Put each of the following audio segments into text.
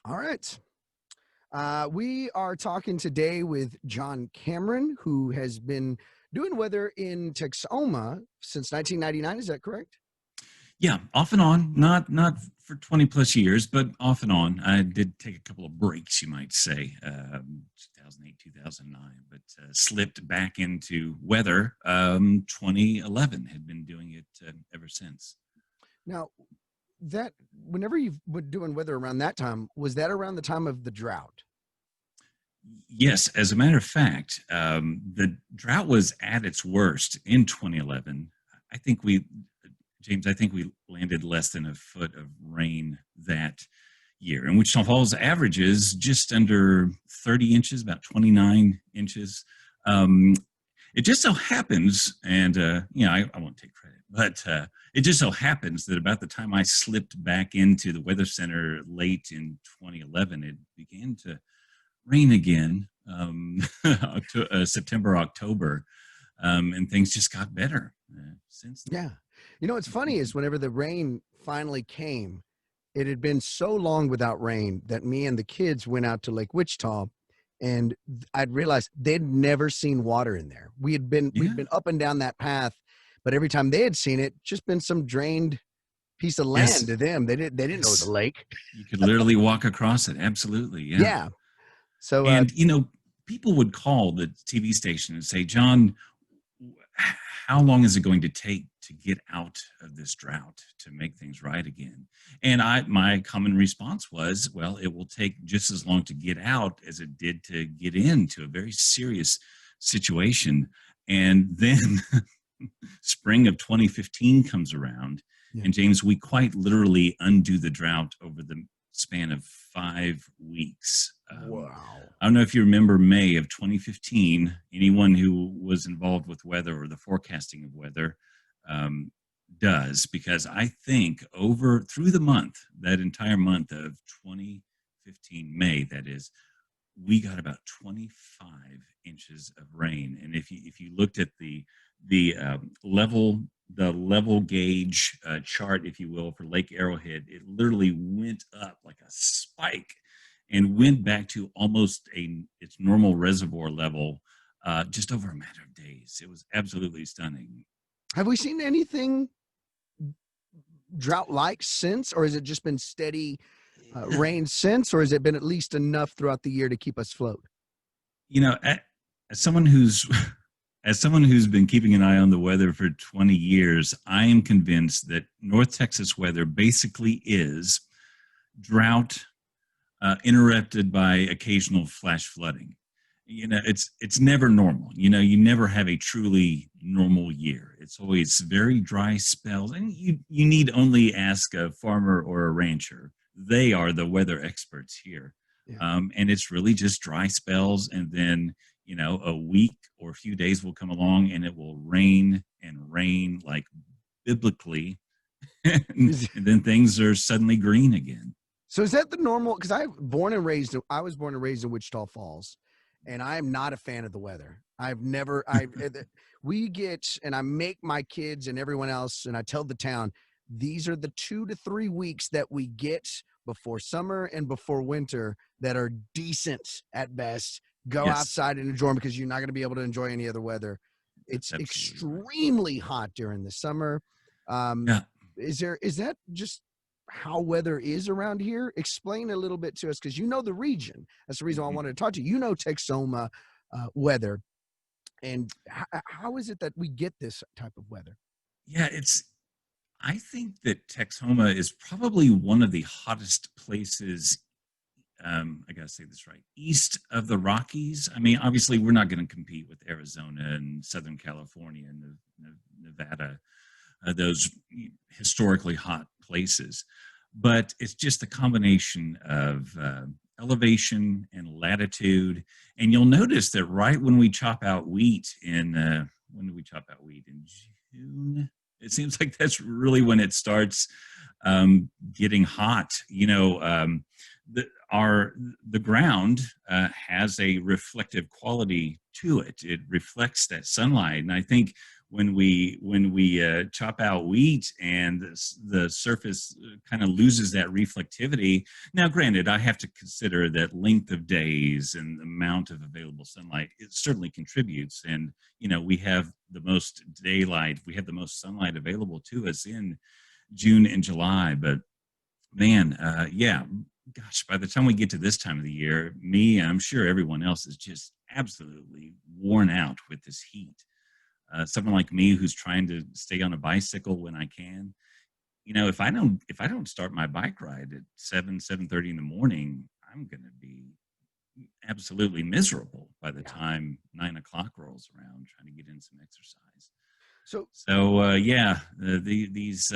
All right. We are talking today with John Cameron, who has been doing weather in Texoma since 1999. Is that correct? Yeah, off and on, not for 20 plus years, but off and on. I did take a couple of breaks, you might say, 2008, 2009, but slipped back into weather. 2011, had been doing it ever since. Now, that whenever you've been doing weather around that time, was that around the time of the drought? Yes, as a matter of fact, the drought was at its worst in 2011. I think we, James, I think we landed less than a foot of rain that year. And Wichita Falls averages just under 30 inches, about 29 inches. Um, it just so happens, and I won't take credit, but it just so happens that about the time I slipped back into the Weather Center late in 2011, it began to rain again, September, October, and things just got better since then. Yeah. You know, what's funny is whenever the rain finally came, it had been so long without rain that me and the kids went out to Lake Wichita, and I'd realized they'd never seen water in there. We'd Yeah. been up and down that path, but every time they had seen it, just been some drained piece of land Yes. to them. They didn't know it was a Yes. lake. You could literally walk across it. Absolutely. Yeah. Yeah. So And, people would call the TV station and say, John, how long is it going to take to get out of this drought to make things right again? And my common response was, well, it will take just as long to get out as it did to get into a very serious situation. And then spring of 2015 comes around, yeah. and James, we quite literally undo the drought over the span of 5 weeks. Wow. I don't know if you remember May of 2015. Anyone who was involved with weather or the forecasting of weather um, does, because I think over through the month, that entire month of 2015, May, that is, we got about 25 inches of rain. And if you looked at the level gauge chart, if you will, for Lake Arrowhead, it literally went up like a spike and went back to almost its normal reservoir level just over a matter of days. It was absolutely stunning. Have we seen anything drought like since, or has it just been steady rain since, or has it been at least enough throughout the year to keep us afloat? You know, as someone who's as someone who's been keeping an eye on the weather for 20 years, I am convinced that North Texas weather basically is drought interrupted by occasional flash flooding. It's never normal. You never have a truly normal year. It's always very dry spells, and you need only ask a farmer or a rancher. They are the weather experts here. Yeah. And it's really just dry spells, and then a week or a few days will come along and it will rain and rain like biblically, and then things are suddenly green again. So is that the normal? Because I was born and raised in Wichita Falls, and I am not a fan of the weather. I've never, we get, and I make my kids and everyone else, and I tell the town, these are the 2 to 3 weeks that we get before summer and before winter that are decent at best. Go Yes, outside and enjoy them, because you're not going to be able to enjoy any other weather. that's It's absolutely right. extremely hot during the summer. Um, Yeah. is that just how weather is around here? Explain a little bit to us, because you know the region. That's the reason why I Mhm. wanted to talk to you. You know Texoma weather, and how is it that we get this type of weather? Yeah, I think that Texoma is probably one of the hottest places. I got to say this right, east of the Rockies. I mean, obviously, we're not going to compete with Arizona and Southern California and Nevada, those historically hot places. But it's just the combination of elevation and latitude. And you'll notice that right when we chop out wheat when do we chop out wheat? In June? It seems like that's really when it starts getting hot. The ground has a reflective quality to it. It reflects that sunlight, and I think when we chop out wheat and the surface kind of loses that reflectivity. Now, granted, I have to consider that length of days and the amount of available sunlight, it certainly contributes. And, we have the most daylight, we have the most sunlight available to us in June and July. But man, yeah, gosh, by the time we get to this time of the year, me, and I'm sure everyone else is just absolutely worn out with this heat. Someone like me who's trying to stay on a bicycle when I can, if I don't start my bike ride at 7:30 in the morning, I'm going to be absolutely miserable by the time 9 o'clock rolls around, trying to get in some exercise. So yeah, these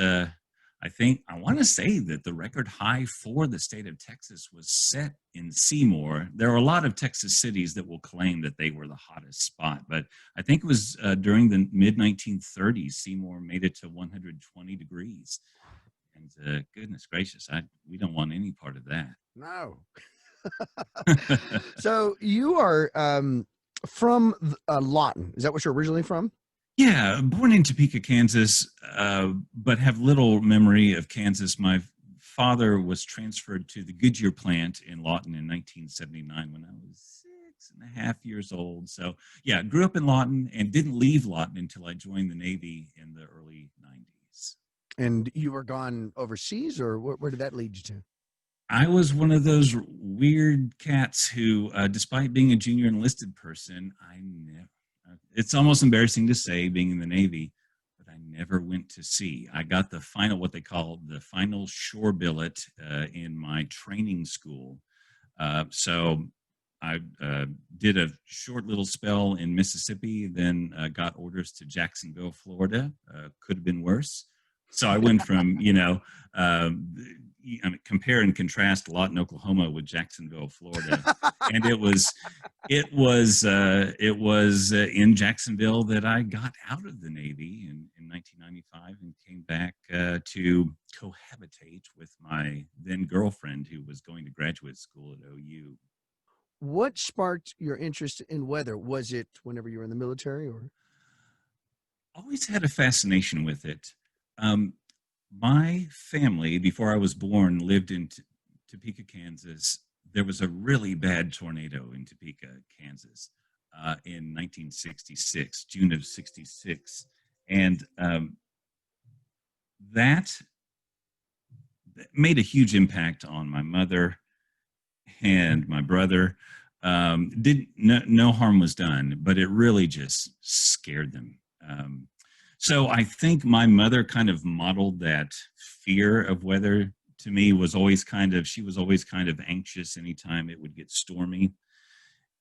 I think I want to say that the record high for the state of Texas was set in Seymour. There are a lot of Texas cities that will claim that they were the hottest spot, but I think it was during the mid 1930s, Seymour made it to 120 degrees. And goodness gracious, we don't want any part of that. No. So you are from Lawton. Is that what you're originally from? Yeah, born in Topeka, Kansas, but have little memory of Kansas. My father was transferred to the Goodyear plant in Lawton in 1979 when I was 6.5 years old. So yeah, grew up in Lawton and didn't leave Lawton until I joined the Navy in the early 90s. And you were gone overseas, or where did that lead you to? I was one of those weird cats who, despite being a junior enlisted person, it's almost embarrassing to say, being in the Navy, but I never went to sea. I got what they call the final shore billet in my training school. So I did a short little spell in Mississippi, then got orders to Jacksonville, Florida. Could have been worse. So I went from, compare and contrast Lawton, Oklahoma with Jacksonville, Florida. And it was in Jacksonville that I got out of the Navy in 1995 and came back to cohabitate with my then girlfriend, who was going to graduate school at OU. What sparked your interest in weather? Was it whenever you were in the military, or? Always had a fascination with it. My family, before I was born, lived in Topeka, Kansas. There was a really bad tornado in Topeka, Kansas, in 1966, June of 66. And that made a huge impact on my mother and my brother. No harm was done, but it really just scared them. So I think my mother kind of modeled that fear of weather to me. She was always kind of anxious anytime it would get stormy.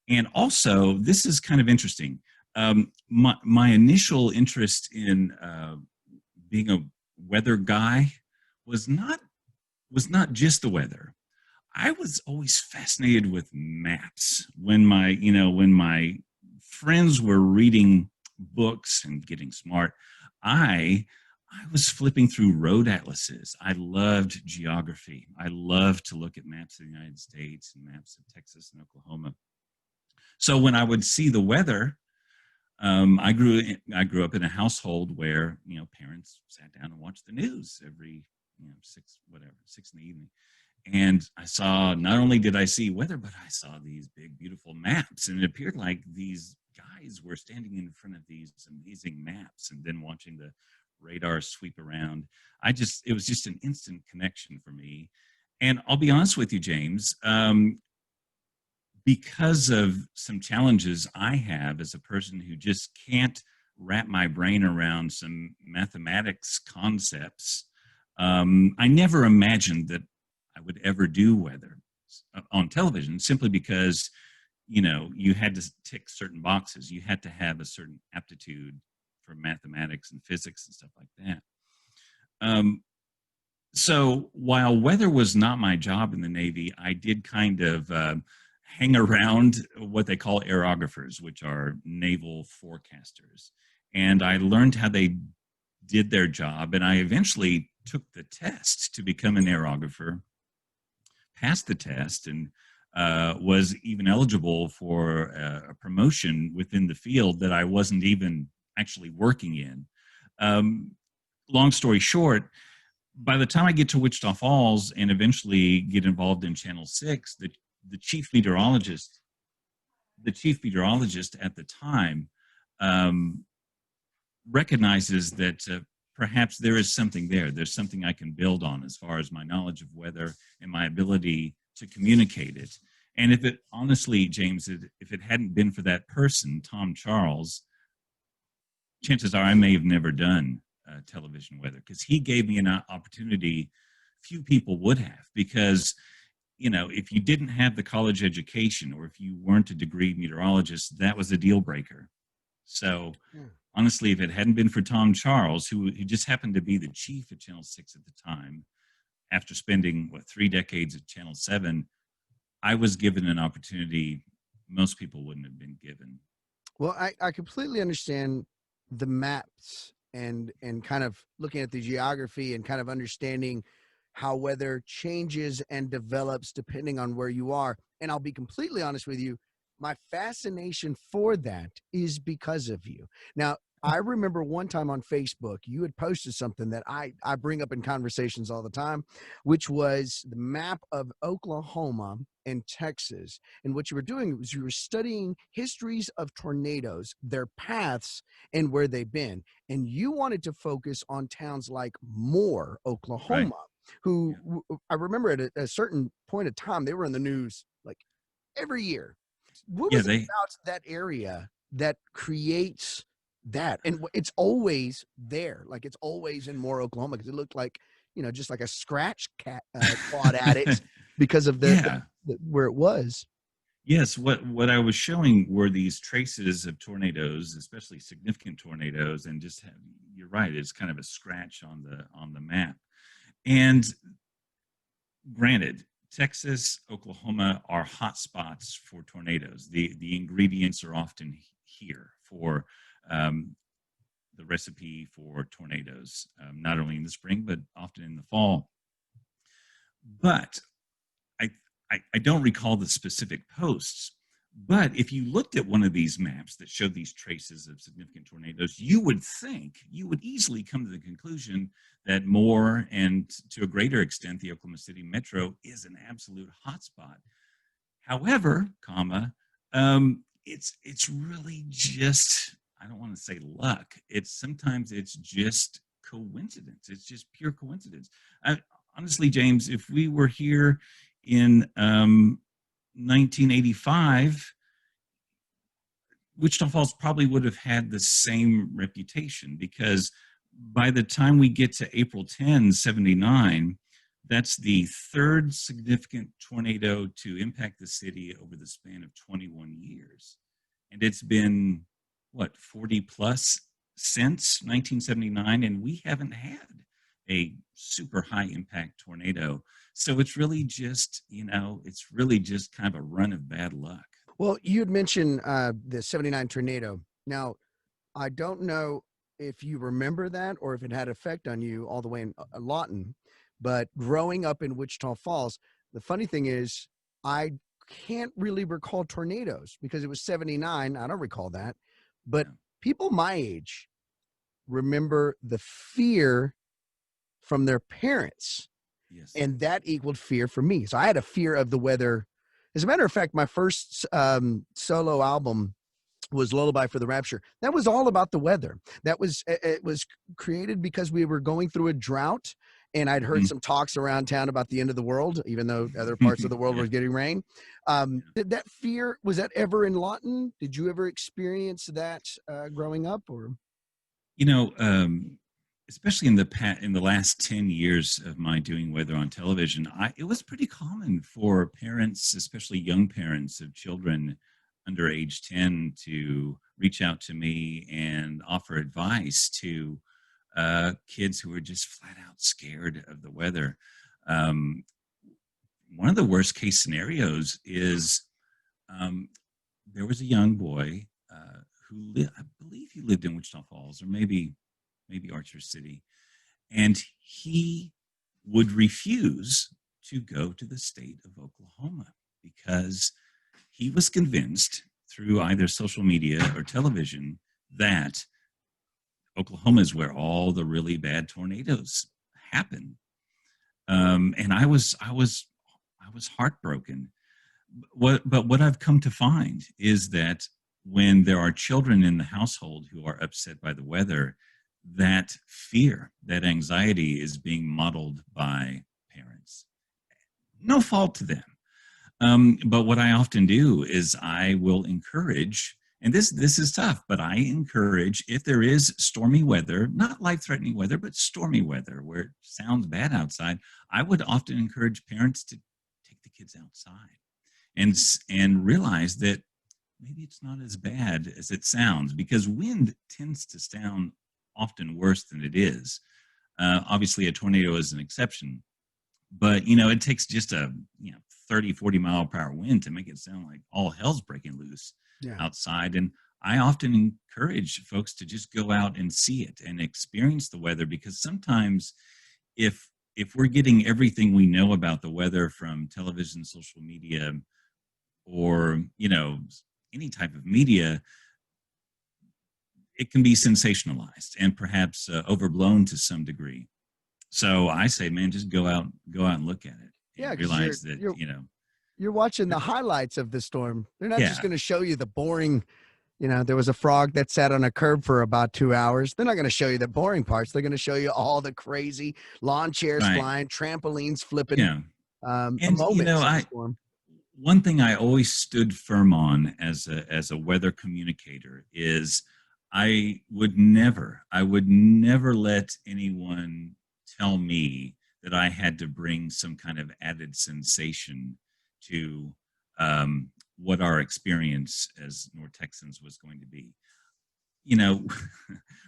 And also, this is kind of interesting. My initial interest in being a weather guy was not just the weather. I was always fascinated with maps. When my friends were reading books and getting smart, I was flipping through road atlases. I loved geography. I loved to look at maps of the United States and maps of Texas and Oklahoma. So when I would see the weather, I grew up in a household where parents sat down and watched the news every 6 in the evening. And not only did I see weather, but I saw these big, beautiful maps. And it appeared like these guys were standing in front of these amazing maps and then watching the radar sweep around. It was just an instant connection for me. And I'll be honest with you, James, because of some challenges I have as a person who just can't wrap my brain around some mathematics concepts, I never imagined that I would ever do weather on television, simply because, you had to tick certain boxes. You had to have a certain aptitude for mathematics and physics and stuff like that. So while weather was not my job in the Navy, I did kind of hang around what they call aerographers, which are naval forecasters. And I learned how they did their job, and I eventually took the test to become an aerographer, passed the test, and was even eligible for a promotion within the field that I wasn't even actually working in. Um, Long story short, by the time I get to Wichita Falls and eventually get involved in Channel 6, the chief meteorologist, the chief meteorologist at the time, um, recognizes that perhaps there is something there. There's something I can build on as far as my knowledge of weather and my ability to communicate it. And if it honestly, James, if it hadn't been for that person, Tom Charles, chances are I may have never done television weather, because he gave me an opportunity few people would have. Because, you know, if you didn't have the college education or if you weren't a degree meteorologist, that was a deal breaker. So honestly, if it hadn't been for Tom Charles, who just happened to be the chief at Channel 6 at the time, after spending, 3 decades at Channel 7, I was given an opportunity most people wouldn't have been given. Well, I completely understand the maps and kind of looking at the geography and kind of understanding how weather changes and develops depending on where you are. And I'll be completely honest with you, my fascination for that is because of you. Now, I remember one time on Facebook, you had posted something that I bring up in conversations all the time, which was the map of Oklahoma and Texas. And what you were doing was you were studying histories of tornadoes, their paths, and where they've been. And you wanted to focus on towns like Moore, Right. Oklahoma, who I remember at a certain point of time, they were in the news like every year. What Yeah, was it they about that area that creates that? And it's always there, like it's always in Moore, Oklahoma, because it looked like, just like a scratch cat clawed at it because of yeah. the where it was. Yes, what I was showing were these traces of tornadoes, especially significant tornadoes, and just you're right, it's kind of a scratch on the map. And granted, Texas, Oklahoma are hot spots for tornadoes. The ingredients are often here for um, the recipe for tornadoes, not only in the spring but often in the fall. But I, I don't recall the specific posts. But if you looked at one of these maps that showed these traces of significant tornadoes, you would easily come to the conclusion that Moore, and to a greater extent the Oklahoma City metro, is an absolute hotspot. However, it's really just, I don't want to say luck. Sometimes it's just coincidence. It's just pure coincidence. Honestly, James, if we were here in 1985, Wichita Falls probably would have had the same reputation, because by the time we get to April 10, 79, that's the third significant tornado to impact the city over the span of 21 years. And it's been, 40 plus since 1979, and we haven't had a super high impact tornado. So it's really just, it's really just kind of a run of bad luck. Well, you had mentioned the 79 tornado. Now, I don't know if you remember that or if it had effect on you all the way in Lawton, but growing up in Wichita Falls, the funny thing is I can't really recall tornadoes because it was 79. I don't recall that. But Yeah. people my age remember the fear from their parents. Yes. And that equaled fear for me. So I had a fear of the weather. As a matter of fact, my first solo album was Lullaby for the Rapture. That was all about the weather. It was created because we were going through a drought, and I'd heard some talks around town about the end of the world, even though other parts of the world Yeah. were getting rain. Did that fear, was that ever in Lawton? Did you ever experience that growing up, or? Especially in the last 10 years of my doing weather on television, it was pretty common for parents, especially young parents of children under age 10, to reach out to me and offer advice to kids who were just flat out scared of the weather. One of the worst case scenarios is there was a young boy I believe he lived in Wichita Falls, or maybe Archer City, and he would refuse to go to the state of Oklahoma because he was convinced through either social media or television that Oklahoma is where all the really bad tornadoes happen. And I was heartbroken. But what I've come to find is that when there are children in the household who are upset by the weather, that fear, that anxiety is being modeled by parents. No fault to them. But what I often do is I will encourage, and this is tough, but I encourage, if there is stormy weather, not life-threatening weather, but stormy weather where it sounds bad outside, I would often encourage parents to take the kids outside and realize that maybe it's not as bad as it sounds, because wind tends to sound often worse than it is. Obviously, a tornado is an exception, but it takes just a 30-40 mile per hour wind to make it sound like all hell's breaking loose outside. And I often encourage folks to just go out and see it and experience the weather, because sometimes if we're getting everything we know about the weather from television, social media, or any type of media, it can be sensationalized and perhaps overblown to some degree. So I say, man, just go out and look at it. Yeah, realize that you're watching the highlights of the storm. They're not just going to show you the boring. There was a frog that sat on a curb for about 2 hours. They're not going to show you the boring parts. They're going to show you all the crazy lawn chairs flying, trampolines flipping. And storm. One thing I always stood firm on as a weather communicator is I would never let anyone tell me that I had to bring some kind of added sensation to what our experience as North Texans was going to be.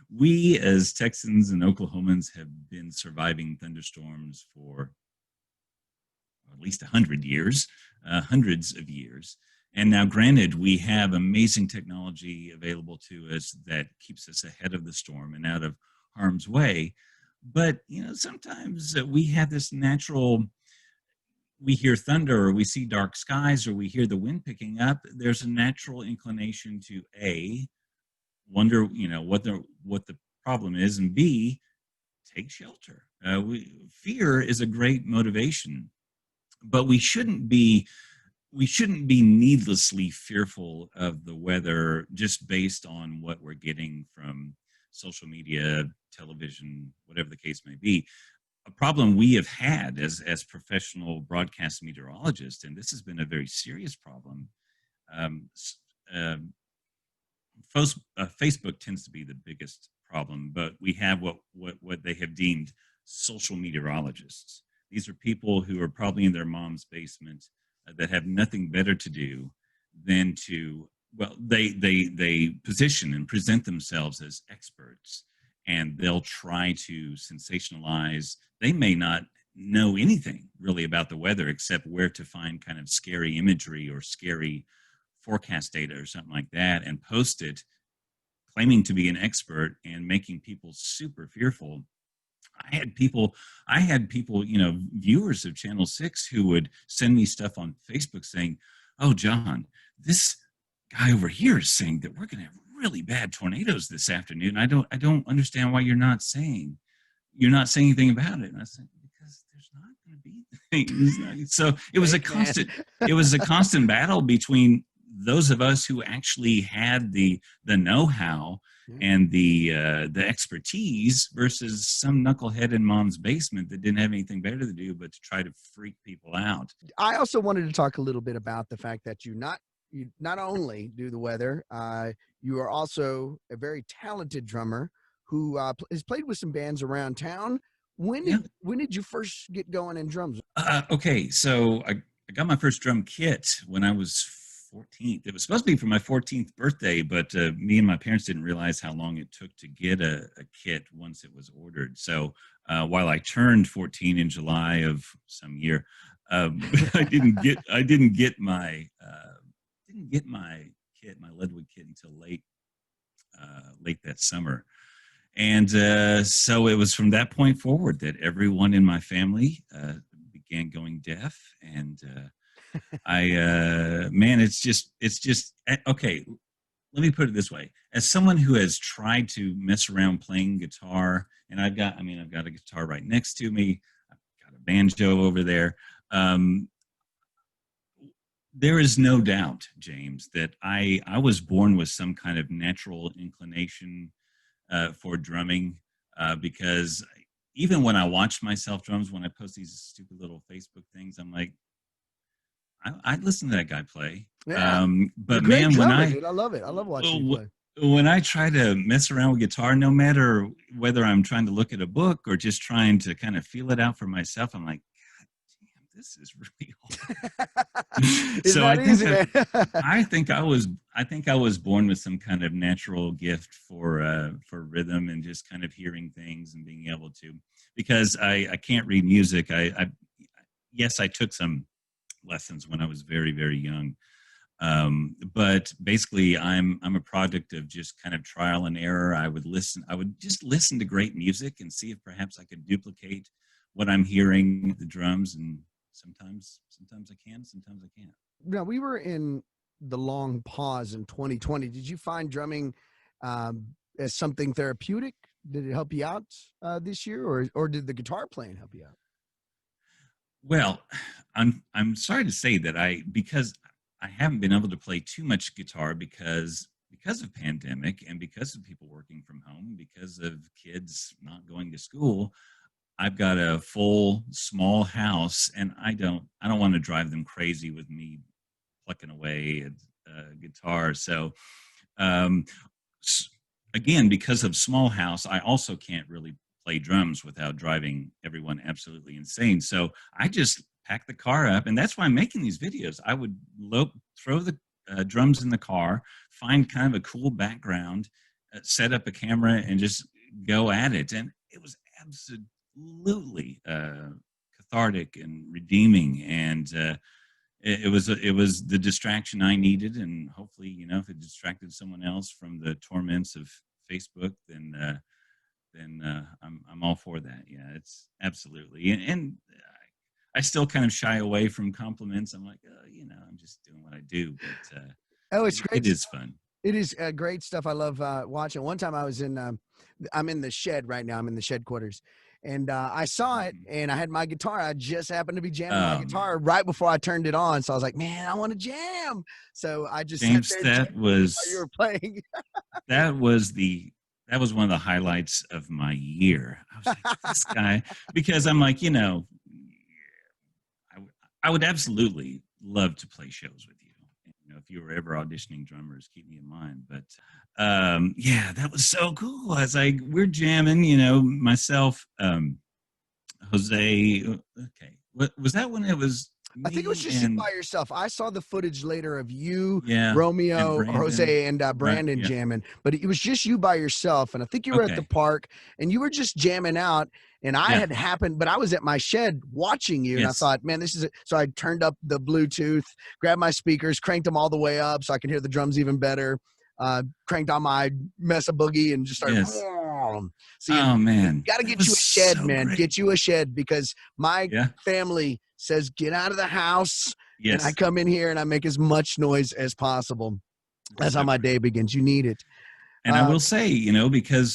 We as Texans and Oklahomans have been surviving thunderstorms for at least 100 years, hundreds of years. And now, granted, we have amazing technology available to us that keeps us ahead of the storm and out of harm's way. But, sometimes we have this natural, we hear thunder or we see dark skies or we hear the wind picking up. There's a natural inclination to wonder, what the problem is, and B, take shelter. Fear is a great motivation, but we shouldn't be needlessly fearful of the weather just based on what we're getting from social media, television, whatever the case may be. A problem we have had as professional broadcast meteorologists, and this has been a very serious problem. Facebook tends to be the biggest problem, but we have what they have deemed social meteorologists. These are people who are probably in their mom's basement that have nothing better to do than to, they position and present themselves as experts, and they'll try to sensationalize. They may not know anything really about the weather except where to find kind of scary imagery or scary forecast data or something like that, and post it claiming to be an expert and making people super fearful. I had people, viewers of Channel 6 who would send me stuff on Facebook saying, "Oh, John, this guy over here is saying that we're going to have really bad tornadoes this afternoon. I don't understand why you're not saying anything about it." And I said, "Because there's not going to be things." So it was a constant battle between those of us who actually had the know-how and the expertise versus some knucklehead in mom's basement that didn't have anything better to do but to try to freak people out. I also wanted to talk a little bit about the fact that you not only do the weather, you are also a very talented drummer who has played with some bands around town. When did you first get going in drums? Okay, so I got my first drum kit when I was 14th. It was supposed to be for my 14th birthday, but me and my parents didn't realize how long it took to get a kit once it was ordered. So while I turned 14 in July of some year, I didn't get my kit, my Ledwood kit, until late that summer. And so it was from that point forward that everyone in my family began going deaf. And it's just okay. let me put it this way: as someone who has tried to mess around playing guitar, and I've got a guitar right next to me, I've got a banjo over there. Um, there is no doubt, James, that I was born with some kind of natural inclination for drumming, because even when I watch myself drums, when I post these stupid little Facebook things, I'm like, I'd listen to that guy play. Yeah, you're a But great man, drummer, dude. I love it. I love watching you play. when I try to mess around with guitar, no matter whether I'm trying to look at a book or just trying to kind of feel it out for myself, I'm like, damn, this is really hard. It's So not easy, man. I think I was born with some kind of natural gift for rhythm and just kind of hearing things and being able to, because I can't read music. I yes, I took some lessons when I was very, very young. But basically I'm a product of just kind of trial and error. I would just listen to great music and see if perhaps I could duplicate what I'm hearing, the drums, and sometimes I can, sometimes I can't. Now, we were in the long pause in 2020. Did you find drumming as something therapeutic? Did it help you out this year, or did the guitar playing help you out? Well, I'm sorry to say that because I haven't been able to play too much guitar because of pandemic and because of people working from home, because of kids not going to school. I've got a full small house, and I don't want to drive them crazy with me plucking away at guitar. So um, again, because of small house, I also can't really play drums without driving everyone absolutely insane. So I just pack the car up, and that's why I'm making these videos. I would throw the drums in the car, find kind of a cool background, set up a camera, and just go at it. And it was absolutely cathartic and redeeming, and it was the distraction I needed. And hopefully, if it distracted someone else from the torments of Facebook, then I'm all for that. Yeah, it's absolutely. And I still kind of shy away from compliments. I'm like, I'm just doing what I do, but Oh, it's great. it is fun. It is great stuff. I love watching. One time I was I'm in the shed right now. I'm in the shed quarters, and I saw it, Mhm. and I had my guitar. I just happened to be jamming my Oh guitar man, right before I turned it on. So I was like, man, I want to jam. So I just sat James, there and jammed while you were playing. that was the that was one of the highlights of my year. I was like, this guy, because I'm like, I, I would absolutely love to play shows with you. If you were ever auditioning drummers, keep me in mind. But yeah, that was so cool. I was like, we're jamming, myself, Jose. Okay, what was that when it was I think it was me just you and by yourself. I saw the footage later of you, yeah, and Romeo, Brandon? Jose, and Right? Brandon Yeah. jamming, but it was just you by yourself. And I think you were at the Okay. park and you were just jamming out. And I Yeah. had happened, but I was at my shed watching you, and I Yes. thought, man, this is it. So I turned up the Bluetooth, grabbed my speakers, cranked them all the way up so I could hear the drums even better. Cranked on my Mesa Boogie and just started. Yes. So you Oh man, got to that get was you a shed, so man. great. Get you a shed because my Yeah. family says get out of the house, and I Yes. come in here and I make as much noise as possible. It's That's how so my day great. begins. You need it. And I Uh, will say, because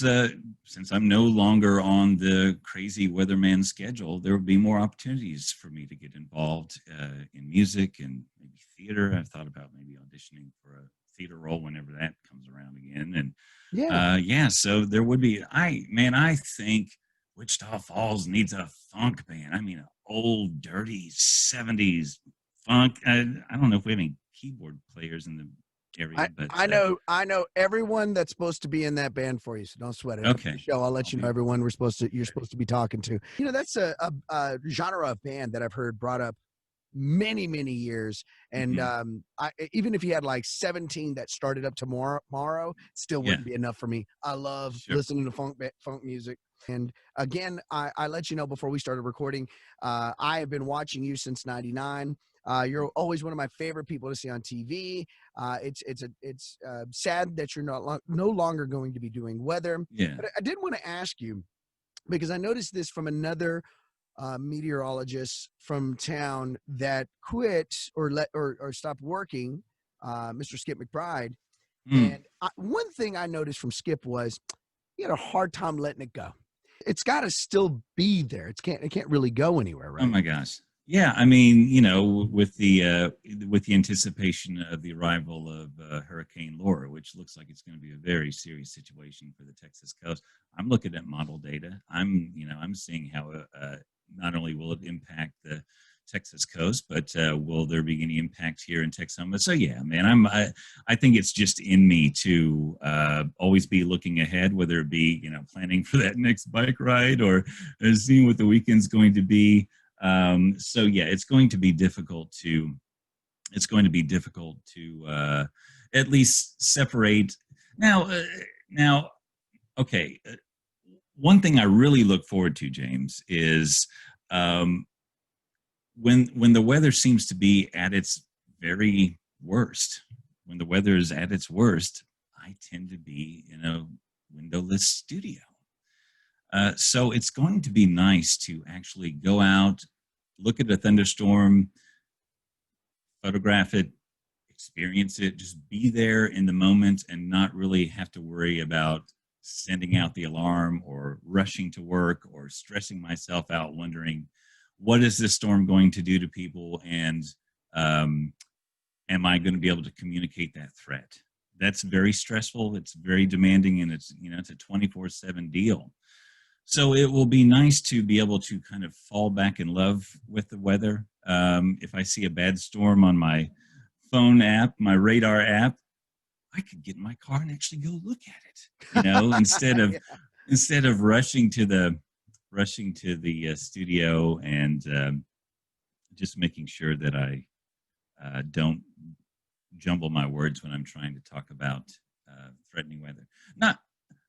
since I'm no longer on the crazy weatherman schedule, there will be more opportunities for me to get involved in music and maybe theater. I've thought about maybe auditioning for a theater role whenever that comes around again. And yeah, yeah, so there would be. I think Wichita Falls needs a funk band. I mean, an old, dirty '70s funk. I don't know if we have any keyboard players in the area, but I know everyone that's supposed to be in that band for you, so don't sweat it. After the okay, show, I'll I'll let you know be everyone you're ready. supposed to be talking to. That's a genre of band that I've heard brought up many years, and Hmm. even if you had like 17 that started up tomorrow, still Yeah, wouldn't be enough for me. I love sure. listening to funk music. And again, I let you know before we started recording, I have been watching you since '99. You're always one of my favorite people to see on TV. It's sad that you're no longer going to be doing weather, Yeah, but I did want to ask you because I noticed this from another meteorologist from town that quit or stopped working, Mr. Skip McBride. Mm. And one thing I noticed from Skip was he had a hard time letting it go. It's got to still be there. It can't really go anywhere, Oh right? my gosh. Yeah, I mean, you know, with the anticipation of the arrival of Hurricane Laura, which looks like it's going to be a very serious situation for the Texas coast, I'm looking at model data. I'm seeing how not only will it impact the Texas coast, but will there be any impact here in Texoma? So yeah, man, I think it's just in me to always be looking ahead, whether it be planning for that next bike ride or seeing what the weekend's going to be. So yeah, it's going to be difficult to at least separate. Now, okay. One thing I really look forward to, James, is um, when the weather seems to be at its very worst. When the weather is at its worst, I tend to be in a windowless studio. So it's going to be nice to actually go out, look at a thunderstorm, photograph it, experience it, just be there in the moment and not really have to worry about sending out the alarm or rushing to work or stressing myself out wondering what is this storm going to do to people, and um, am I going to be able to communicate that threat? That's very stressful, it's very demanding, and it's a 24/7 deal. So it will be nice to be able to kind of fall back in love with the weather. If I see a bad storm on my phone app, my radar app, I could get in my car and actually go look at it. Yeah. Instead of rushing to the studio and just making sure that I don't jumble my words when I'm trying to talk about threatening weather.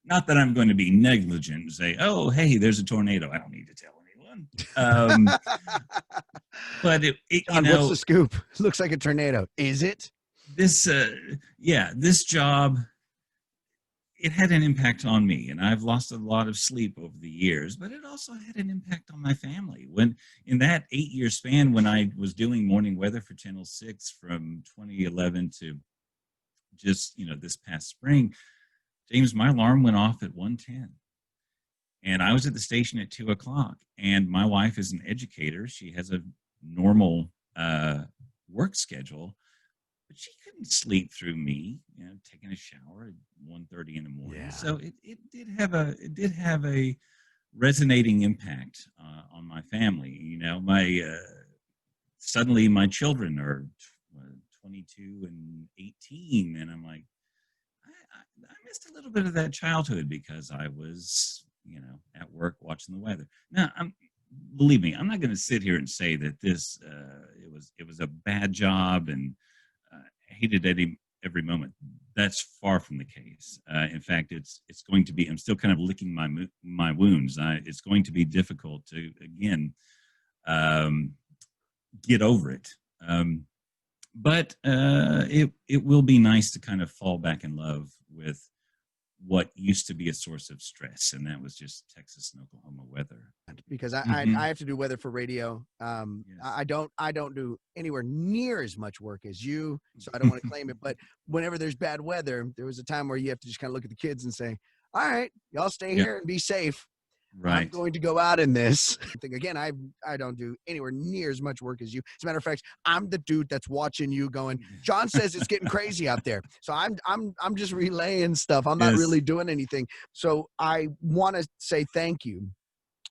Not that I'm going to be negligent and say, "Oh, hey, there's a tornado. I don't need to tell anyone." But John, what's the scoop? Looks like a tornado. Is it? this, this job, it had an impact on me, and I've lost a lot of sleep over the years. But it also had an impact on my family. When in that 8-year span, when I was doing morning weather for Channel 6 from 2011 to just this past spring, James, my alarm went off at 1:10. And I was at the station at 2 o'clock. And my wife is an educator. She has a normal work schedule, but she couldn't sleep through me, taking a shower at 1:30 in the morning. Yeah. So it did have a resonating impact on my family. My suddenly my children are 22 and 18, and I'm like, I missed a little bit of that childhood because I was, at work watching the weather. Now, believe me, I'm not going to sit here and say that this it was a bad job and I hated every moment. That's far from the case. In fact, it's going to be. I'm still kind of licking my wounds. It's going to be difficult to again um, get over it. But it will be nice to kind of fall back in love with what used to be a source of stress, and that was just Texas and Oklahoma weather. Because Mm-hmm. I have to do weather for radio. Yes. I don't do anywhere near as much work as you, so I don't want to claim it. But whenever there's bad weather, there was a time where you have to just kind of look at the kids and say, "All right, y'all stay Yep. here and be safe. I'm Right. going to go out in this." Again, I don't do anywhere near as much work as you. As a matter of fact, I'm the dude that's watching you going, John says it's getting crazy out there. So I'm just relaying stuff. I'm not Yes. really doing anything. So I want to say thank you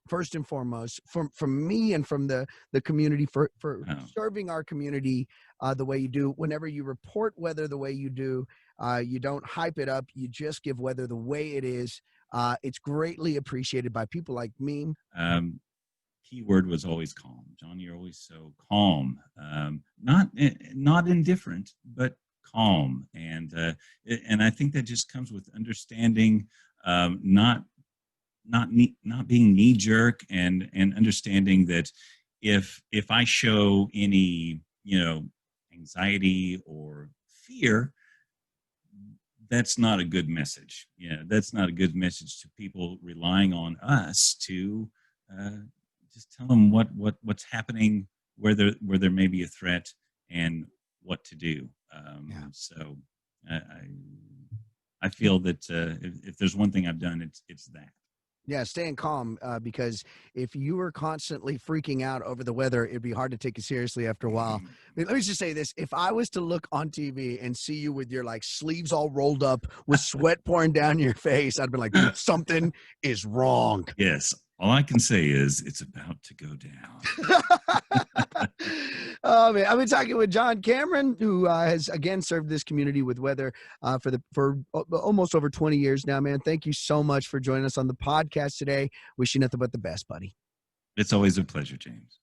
first and foremost from me and from the community for Oh. serving our community the way you do. Whenever you report weather the way you do, you don't hype it up, you just give weather the way it is. It's greatly appreciated by people like me. Um, Keyword was always calm. John, you're always so calm. Not indifferent, but calm. And I think that just comes with understanding, not being knee jerk, and understanding that if I show any anxiety or fear, that's not a good message. That's not a good message to people relying on us to uh, just tell them what's happening, where there may be a threat, and what to do. Yeah. So I I feel that if there's one thing I've done, it's that. Yeah, staying calm, because if you were constantly freaking out over the weather, it'd be hard to take you seriously after a while. Let me just say this. If I was to look on TV and see you with your like sleeves all rolled up with sweat pouring down your face, I'd be like, dude, something is wrong. Yes. All I can say is it's about to go down. Oh man, I've been talking with John Cameron, who has again served this community with weather for almost over 20 years now. Man, thank you so much for joining us on the podcast today. Wish you nothing but the best, buddy. It's always a pleasure, James.